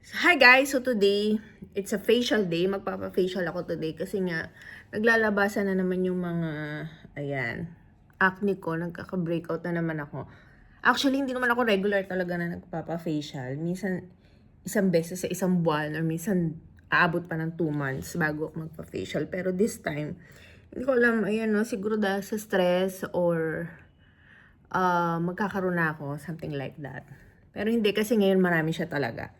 Hi guys! So today, it's a facial day. Magpapa-facial ako today kasi nga naglalabasan na naman yung mga, ayan, acne ko. Nagkaka-breakout na naman ako. Actually, hindi naman ako regular talaga na nagpapa-facial. Minsan, isang beses sa isang buwan or minsan aabot pa ng 2 months bago ako magpa-facial. Pero this time, hindi ko alam, ayan no, siguro dahil sa stress or magkakaroon na ako, something like that. Pero hindi kasi ngayon marami siya talaga.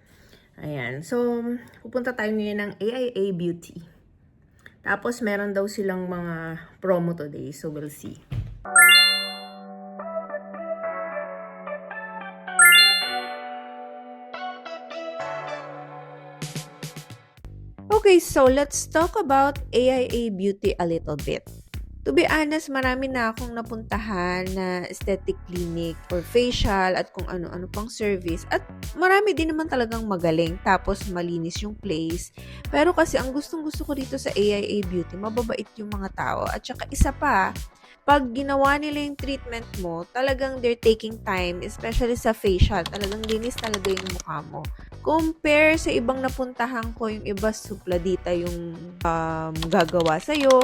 Ayan. So, pupunta tayo ngayon ng AIA Beauty. Tapos, meron daw silang mga promo today. So, we'll see. Okay, so let's talk about AIA Beauty a little bit. To be honest, marami na akong napuntahan na aesthetic clinic or facial at kung ano-ano pang service. At marami din naman talagang magaling. Tapos malinis yung place. Pero kasi ang gustong-gusto ko dito sa AIA Beauty, mababait yung mga tao. At saka isa pa, pag ginawa nila yung treatment mo, talagang they're taking time, especially sa facial. Talagang linis talaga yung mukha mo. Compare sa ibang napuntahan ko, yung iba supladita yung gagawa sa'yo.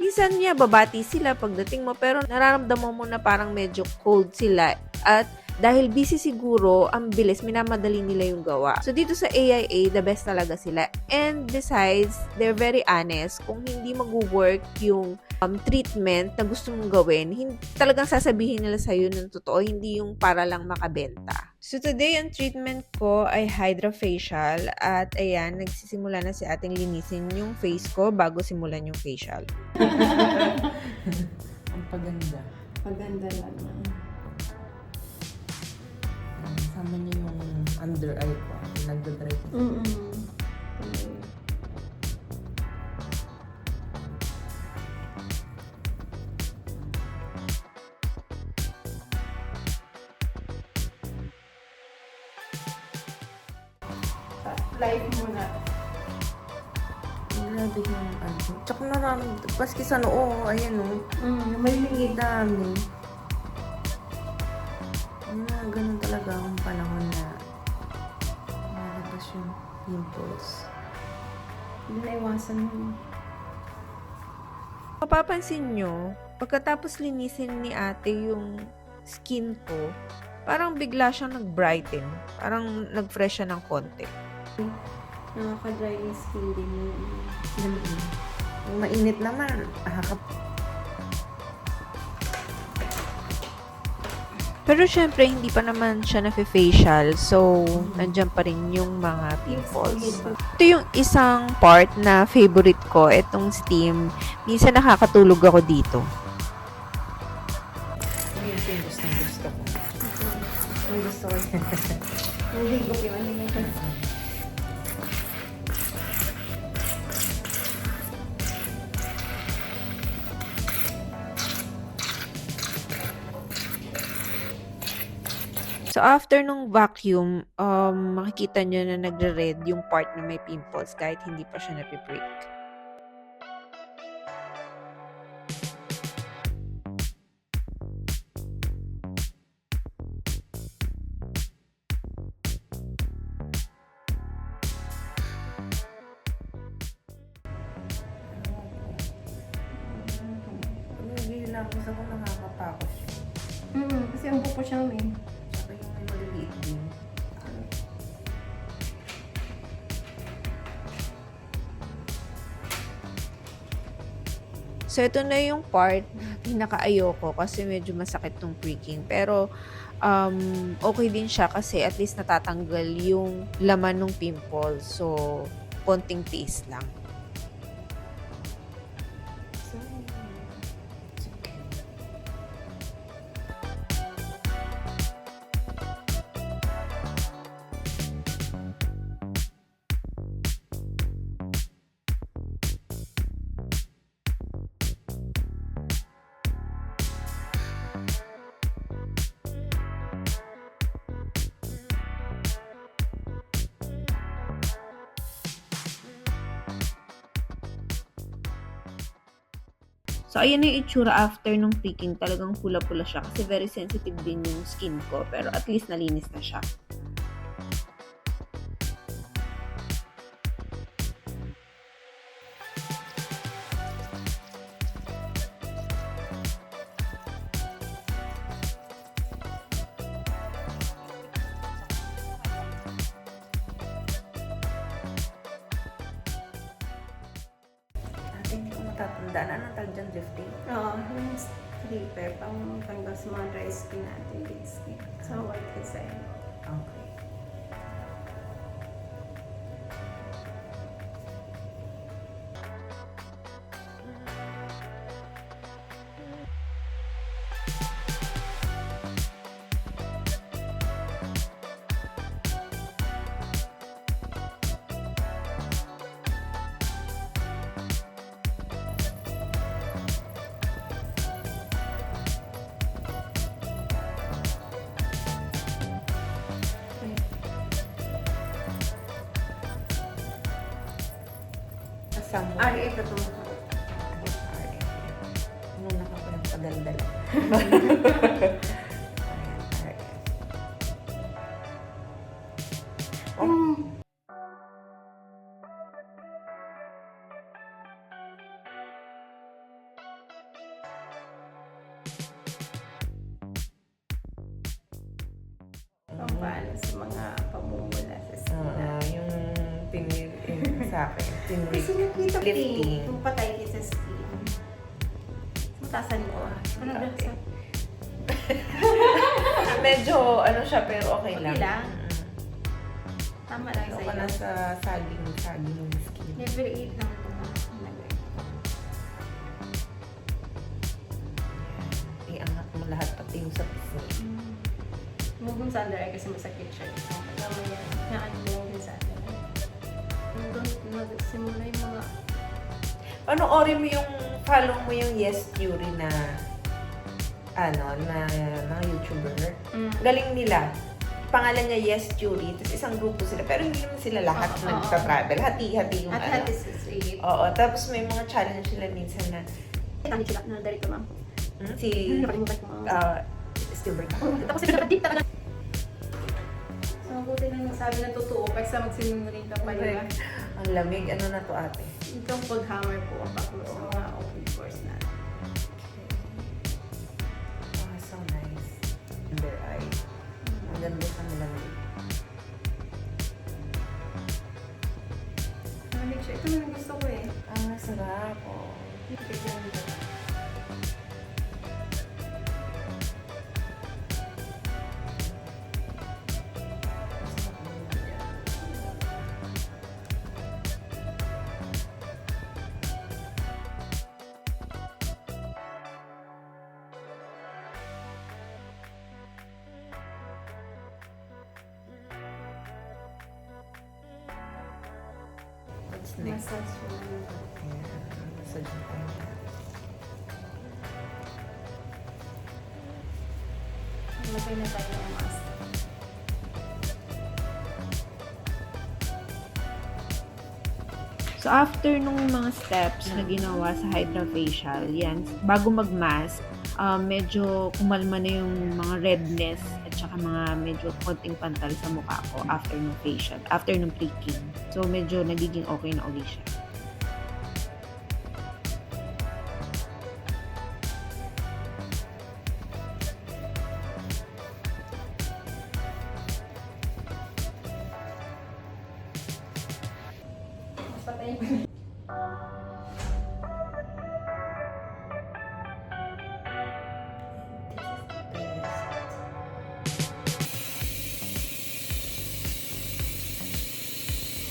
Minsan niya, babati sila pagdating mo, pero nararamdaman mo na parang medyo cold sila. At dahil busy siguro, ang bilis, minamadali nila yung gawa. So, dito sa AIA, the best talaga sila. And besides, they're very honest. Kung hindi mag-work yung treatment na gusto mong gawin, talagang sasabihin nila sa'yo ng totoo, hindi yung para lang makabenta. So, today, ang treatment ko ay hydrofacial. At ayan, nagsisimula na si ating linisin yung face ko bago simulan yung facial. Ang paganda. Paganda lang. Sama niyo yung under eye ko. Nagdadry ko. Life muna. Grabe yung ano. Tsaka nararamdaman. Paski sa noo. Ayan o. May lingid. Dami. Ganun talaga ang panahon na malabas yung pimples. Hindi na iwasan mo. Mapapansin nyo, pagkatapos linisin ni ate yung skin ko, parang bigla siyang nag-brighten. Parang nag-fresh siya ng konti. Nakaka-dry yung skin din yun. Yung mainit naman, Pero syempre, hindi pa naman siya na-facial. So, nandyan pa rin yung mga pimples. Ito yung isang part na favorite ko, itong steam. Minsan nakakatulog ako dito. Yun yung gusto ko. Ang gusto ko yan. Hindi ko yung So, after nung vacuum, makikita nyo na nagre-red yung part na may pimples kahit hindi pa siya napiprik. Nagigila ako sa kung nakakatakot siya. Kasi ang buko siya eh. Saka yung may maliliit din. So, ito na yung part na pinaka-ayoko kasi medyo masakit tong pricking. Pero, okay din siya kasi at least natatanggal yung laman ng pimple. So, konting tiis lang. So, ayan na yung itsura after nung pricking. Talagang pula-pula siya kasi very sensitive din yung skin ko. Pero at least nalinis na siya. Kasi hindi ko matatandaan. Anong tawag dyan, drifting? Oo, yung stripper, pang tanggal sa mga dry skin natin, dead skin. Sa white design. Okay. Somewhere. RF na ito. Muna ka pa ng padaldala. Pampaan sa mga pamumula sa skin. Yung pinil sa akin. Kasi nakita ko Lifting. yung patay kita sa skin. Matasan ko. Ano ba sa... Medyo ano siya pero okay lang. Okay lang. Tama lang So, sa'yo. ka na sa saging ng skin. Level 8 lang ito. Iangat mo lahat pati yung sa pisngi. Huwag mo sa under eye kasi masakit siya. So, mamaya, naan mo yung sa under eye. Nagsimula yung mga... Panoorin mo yung, follow mo yung Yes Theory na na mga YouTuber. Galing nila. Pangalan niya Yes Theory. Tapos isang grupo sila. Pero hindi naman sila lahat nagta-travel. Hati-hati yung At is it. Oo. Tapos may mga challenge sila minsan na Kami sila na darito ma'am. si Nakalimutan ko mga... Stillberg. Tapos sila deep talaga. So, mabuti na nasabi na totoo kaysa magsinungaling ka pa yun. Ang lamig. Ano na to ate? Itong pag hammer po ang pakulo sa mga open course na. Oh, so nice. Under eye. Ang ganda sa malamig. Malamig siya. Ito na gusto ko eh. Sarap. Oh. What's next? Massage yun. Ayan. Massage na tayo. Lagay na tayo ng mask. So, after nung mga steps na ginawa sa HydraFacial, yan, bago mag-mask, medyo kumalma na yung mga redness at saka mga medyo konting pantal sa mukha ko after nung facial, after nung pre-king. So, medyo nagiging okay na ulit siya. Mas patayin ko.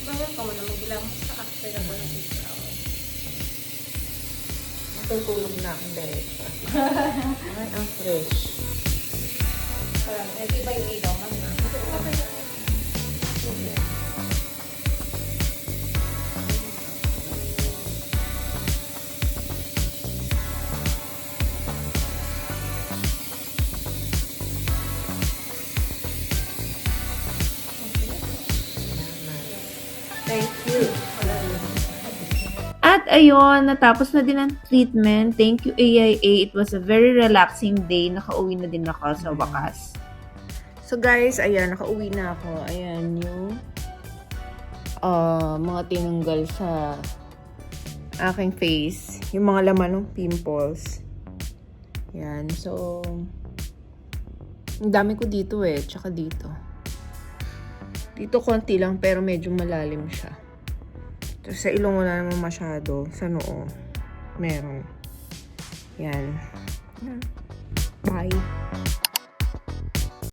Bakit ka mo na mag-ilamos sa after na po ng 6 hours? Matutulog na akong diretso. Ay, ang fresh. Parang, iba yung ilaw, ma'am. Okay. Thank you. At ayun, natapos na din ang treatment. Thank you AIA. It was a very relaxing day. Nakauwi na din ako sa wakas. So guys, ayan, nakauwi na ako. Ayan yung mga tinanggal sa aking face. Yung mga laman ng pimples. Ayan, so ang dami ko dito eh, tsaka dito. Dito konti lang pero medyo malalim siya. Tapos sa ilong wala naman masyado. Sa noo. meron. Yan. Bye.